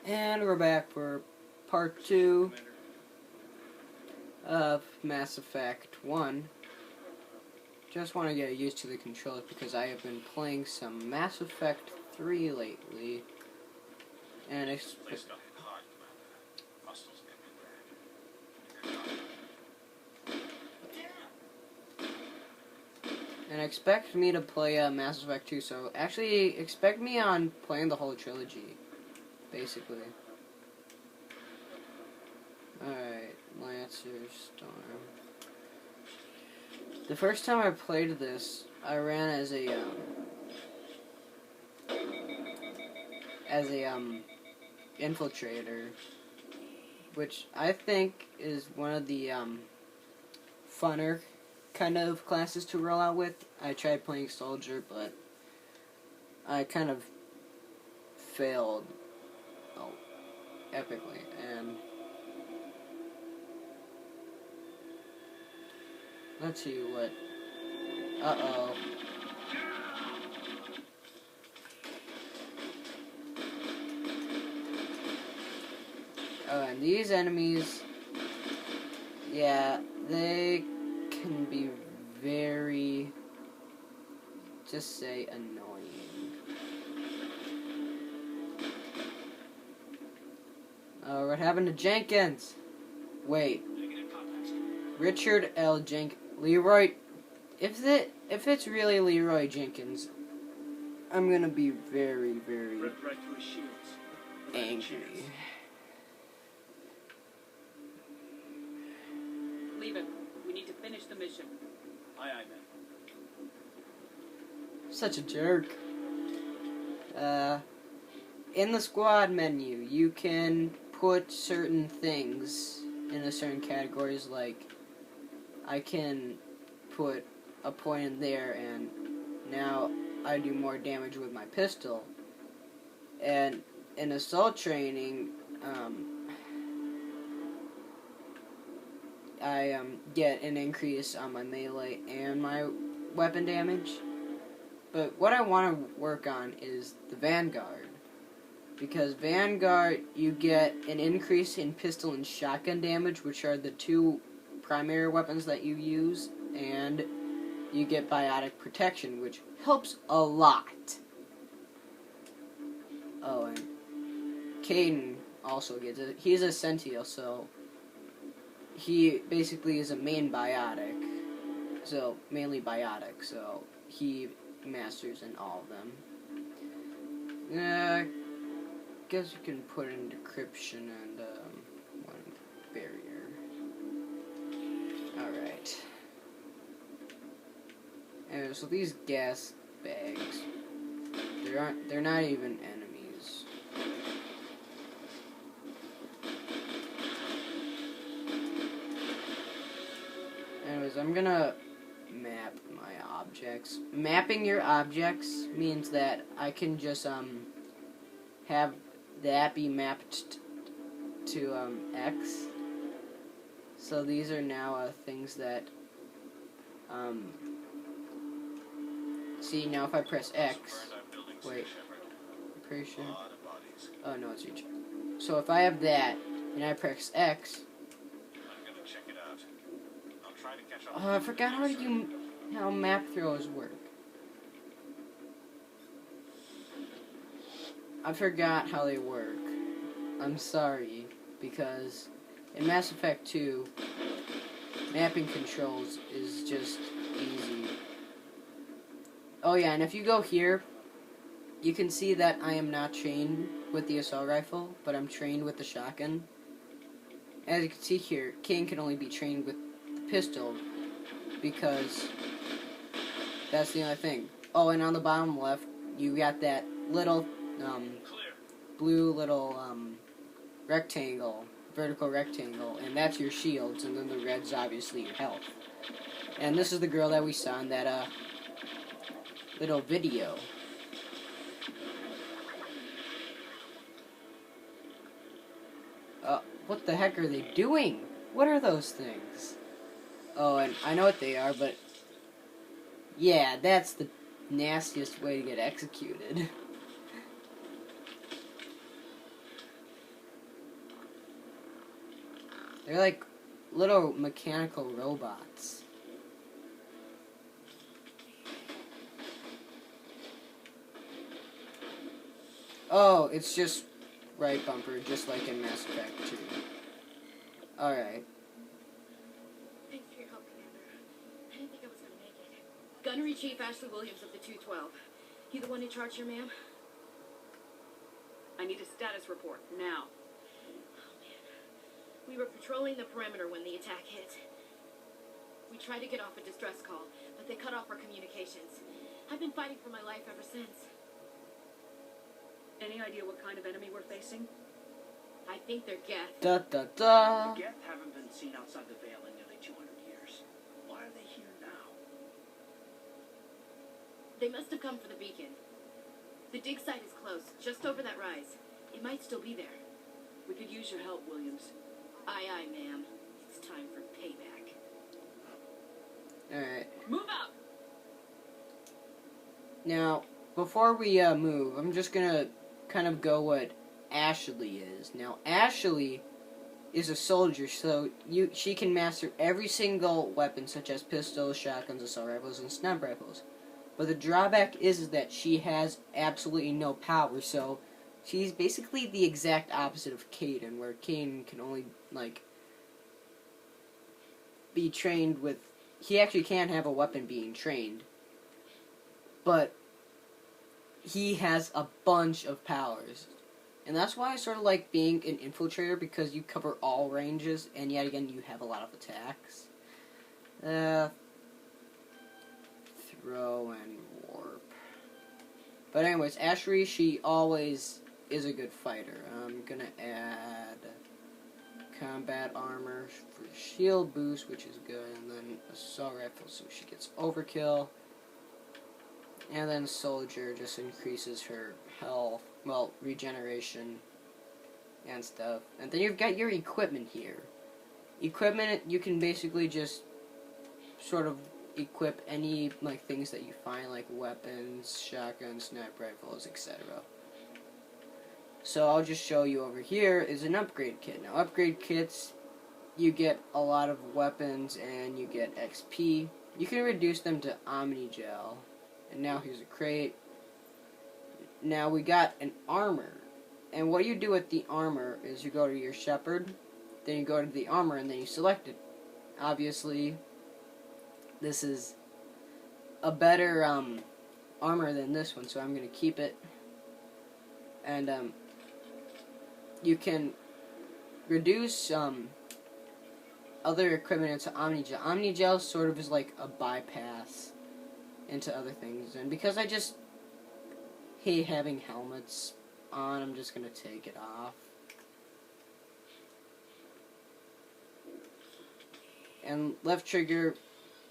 And we're back for part 2 of Mass Effect 1. Just want to get used to the controls because I have been playing some Mass Effect 3 lately. And expect me to play Mass Effect 2, so actually expect me on playing the whole trilogy, basically. Alright, Lancer Storm. The first time I played this, I ran as a infiltrator, which I think is one of the funner kind of classes to roll out with. I tried playing soldier, but I kind of failed epically, and let's see what. Uh-oh. Oh, and these enemies, yeah, they can be very, just say, annoying. Oh, what happened to Jenkins? Wait. Richard L. Jenkins. Leroy. If it's really Leroy Jenkins, I'm gonna be very, very angry. Leave it. We need to finish the mission. Aye, aye, man. Such a jerk. In the squad menu, you can put certain things in a certain categories, like I can put a point in there and now I do more damage with my pistol. And in assault training, I get an increase on my melee and my weapon damage. But what I want to work on is the Vanguard. Because Vanguard, you get an increase in pistol and shotgun damage, which are the two primary weapons that you use, and you get biotic protection, which helps a lot. Oh, and Caden also gets it. He's a Sential, so he basically is a main biotic, so mainly biotic, so he masters in all of them. Guess you can put in decryption and one barrier. Alright. And so these gas bags, they're not even enemies. Anyways, I'm gonna map my objects. Mapping your objects means that I can just have that be mapped to X. So these are now things that see, now if I press X, wait, I'm pretty sure. Oh no, it's each. So if I have that and I press X, oh, I forgot how map throws work. I forgot how they work. I'm sorry, because in Mass Effect 2, mapping controls is just easy. Oh yeah, and if you go here, you can see that I am not trained with the assault rifle, but I'm trained with the shotgun. As you can see here, King can only be trained with the pistol, because that's the only thing. Oh, and on the bottom left, you got that little blue little rectangle, vertical rectangle, and that's your shields, and then the red's obviously your health. And this is the girl that we saw in that little video. What the heck are they doing? What are those things? Oh, and I know what they are, but yeah, that's the nastiest way to get executed. They're like little mechanical robots. Oh, it's just right bumper, just like in Mass Effect 2. Alright. Thanks for your help, Commander. I didn't think I was gonna make it. Gunnery Chief Ashely Williams of the 212. You the one in charge here, ma'am? I need a status report now. Oh, man. We were patrolling the perimeter when the attack hit. We tried to get off a distress call, but they cut off our communications. I've been fighting for my life ever since. Any idea what kind of enemy we're facing? I think they're Geth. Da da da. The Geth haven't been seen outside the Veil in nearly 200 years. Why are they here now? They must have come for the beacon. The dig site is close, just over that rise. It might still be there. We could use your help, Williams. Aye, aye, ma'am. It's time for payback. Alright. Move out! Now, before we move, I'm just gonna kind of go what Ashely is. Now, Ashely is a soldier, so she can master every single weapon, such as pistols, shotguns, assault rifles, and sniper rifles. But the drawback is that she has absolutely no power, so she's basically the exact opposite of Kaidan, where Kaidan can only, like, be trained with... He actually can have a weapon being trained, but he has a bunch of powers. And that's why I sort of like being an infiltrator, because you cover all ranges, and yet again, you have a lot of attacks. Throw and warp. But anyways, Ashely, she always is a good fighter. I'm gonna add combat armor for shield boost, which is good, and then assault rifle so she gets overkill. And then soldier just increases her health, well, regeneration and stuff. And then you've got your equipment here. Equipment, you can basically just sort of equip any like things that you find, like weapons, shotguns, sniper rifles, etc. So I'll just show you over here is an upgrade kit. Now upgrade kits, you get a lot of weapons and you get XP. You can reduce them to Omnigel. And now here's a crate. Now we got an armor. And what you do with the armor is you go to your shepherd, then you go to the armor, and then you select it. Obviously, this is a better armor than this one, so I'm going to keep it. And you can reduce other equipment into Omnigel. Omnigel sort of is like a bypass into other things, and because I just hate having helmets on, I'm just gonna take it off. And left trigger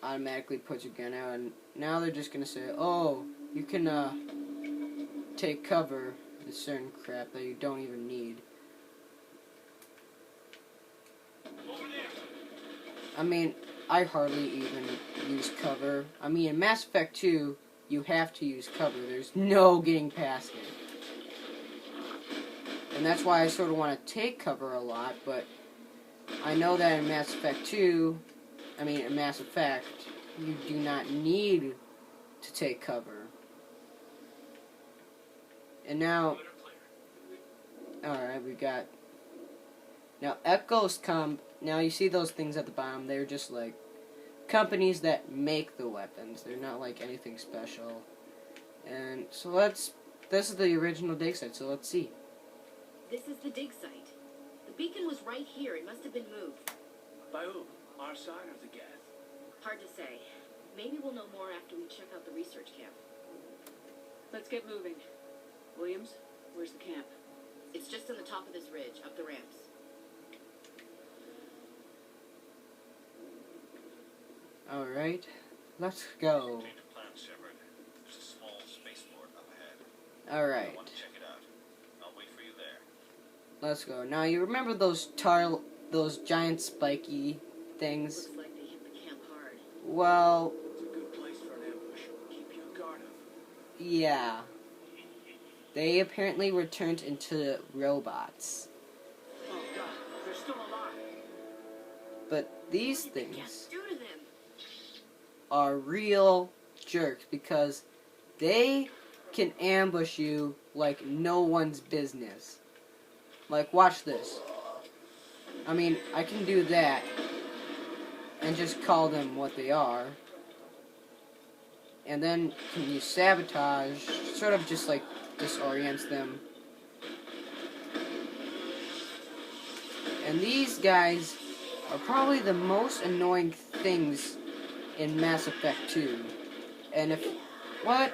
automatically puts your gun out, and now they're just gonna say, oh, you can take cover with certain crap that you don't even need. I mean, I hardly even use cover. I mean, in Mass Effect 2, you have to use cover. There's no getting past it. And that's why I sort of want to take cover a lot, but I know that in Mass Effect 2, in Mass Effect, you do not need to take cover. And now, alright, we got, now Echoes come. Now you see those things at the bottom, they're just like companies that make the weapons. They're not like anything special. And so this is the original dig site, so let's see. This is the dig site. The beacon was right here. It must have been moved. By whom? Our side or the Geth? Hard to say. Maybe we'll know more after we check out the research camp. Let's get moving. Williams, where's the camp? It's just on the top of this ridge, up the ramps. Alright, let's go. Change of plan, Shepard. There's a small spaceport up ahead. Alright, I want to check it out. I'll wait for you there. let's go. Now you remember those giant spiky things? Looks like they hit the camp hard. Well, It's a good place for an ambush. Keep your guard up. yeah. They apparently were turned into robots. Oh God, they're still alive. But these What did the things cats do to them? are real jerks because they can ambush you like no one's business. Like, watch this. I mean, I can do that and just call them what they are. And then can use sabotage, sort of just like disorients them. And these guys are probably the most annoying things in Mass Effect 2. And if... What?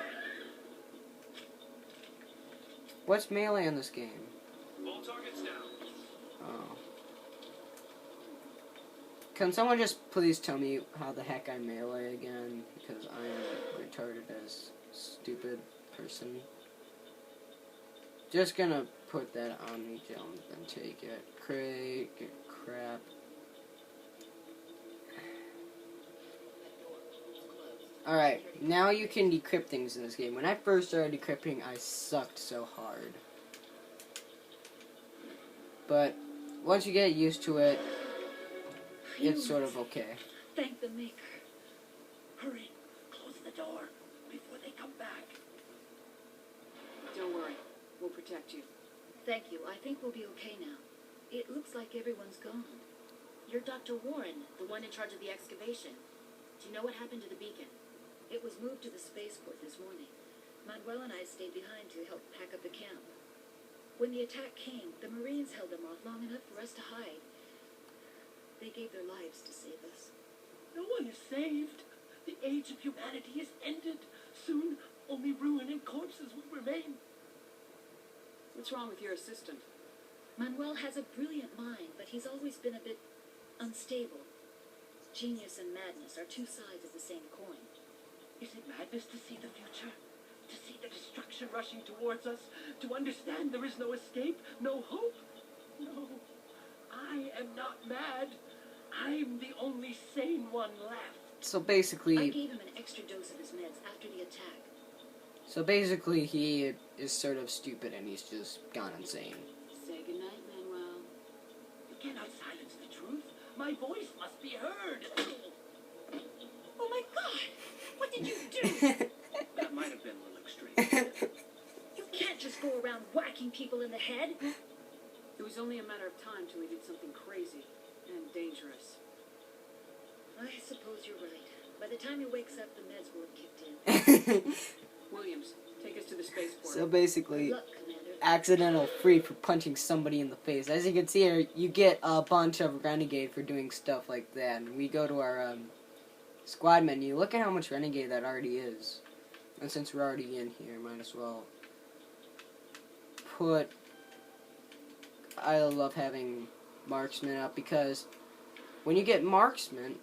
What's melee in this game? All targets down. Oh. Can someone just please tell me how the heck I melee again? Because I am retarded as stupid person. Just gonna put that on me, jump, and take it. Get crap. Alright, now you can decrypt things in this game. When I first started decrypting, I sucked so hard. But once you get used to it, it's sort of okay. Thank the Maker. Hurry, close the door before they come back. Don't worry. We'll protect you. Thank you. I think we'll be okay now. It looks like everyone's gone. You're Dr. Warren, the one in charge of the excavation. Do you know what happened to the beacon? It was moved to the spaceport this morning. Manuel and I stayed behind to help pack up the camp. When the attack came, the Marines held them off long enough for us to hide. They gave their lives to save us. No one is saved. The age of humanity is ended. Soon, only ruin and corpses will remain. What's wrong with your assistant? Manuel has a brilliant mind, but he's always been a bit unstable. Genius and madness are two sides of the same coin. Is it madness to see the future? To see the destruction rushing towards us? To understand there is no escape? No hope? No. I am not mad. I'm the only sane one left. So I basically, gave him an extra dose of his meds after the attack. he is sort of stupid and he's just gone insane. Say goodnight, Manuel. You cannot silence the truth. My voice must be heard. Oh my God! What did you do? That might have been a little extreme. You can't just go around whacking people in the head. It was only a matter of time till he did something crazy and dangerous. I suppose you're right. By the time he wakes up, the meds will have kicked in. Williams, take us to the spaceport. So basically, Good luck, Commander. accidental free for punching somebody in the face. As you can see here, you get a bunch of Renegade for doing stuff like that. And we go to our squad menu. Look at how much Renegade that already is. And since we're already in here, might as well put... I love having Marksman up because when you get Marksman...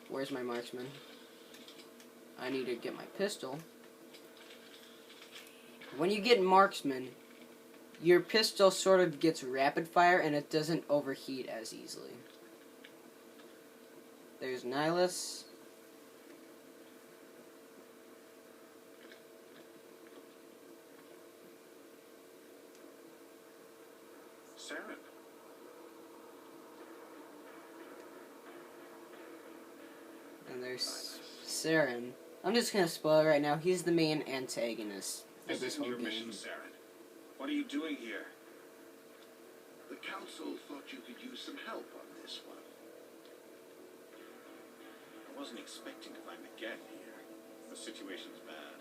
Where's my Marksman? I need to get my pistol. When you get Marksman, your pistol sort of gets rapid fire and it doesn't overheat as easily. There's Nihilus. Saren. And there's Saren. I'm just gonna spoil it right now. He's the main antagonist of This this isn't whole your mission, game. Saren. What are you doing here? The council thought you could use some help on this one. I wasn't expecting to find McGann here. The situation's bad.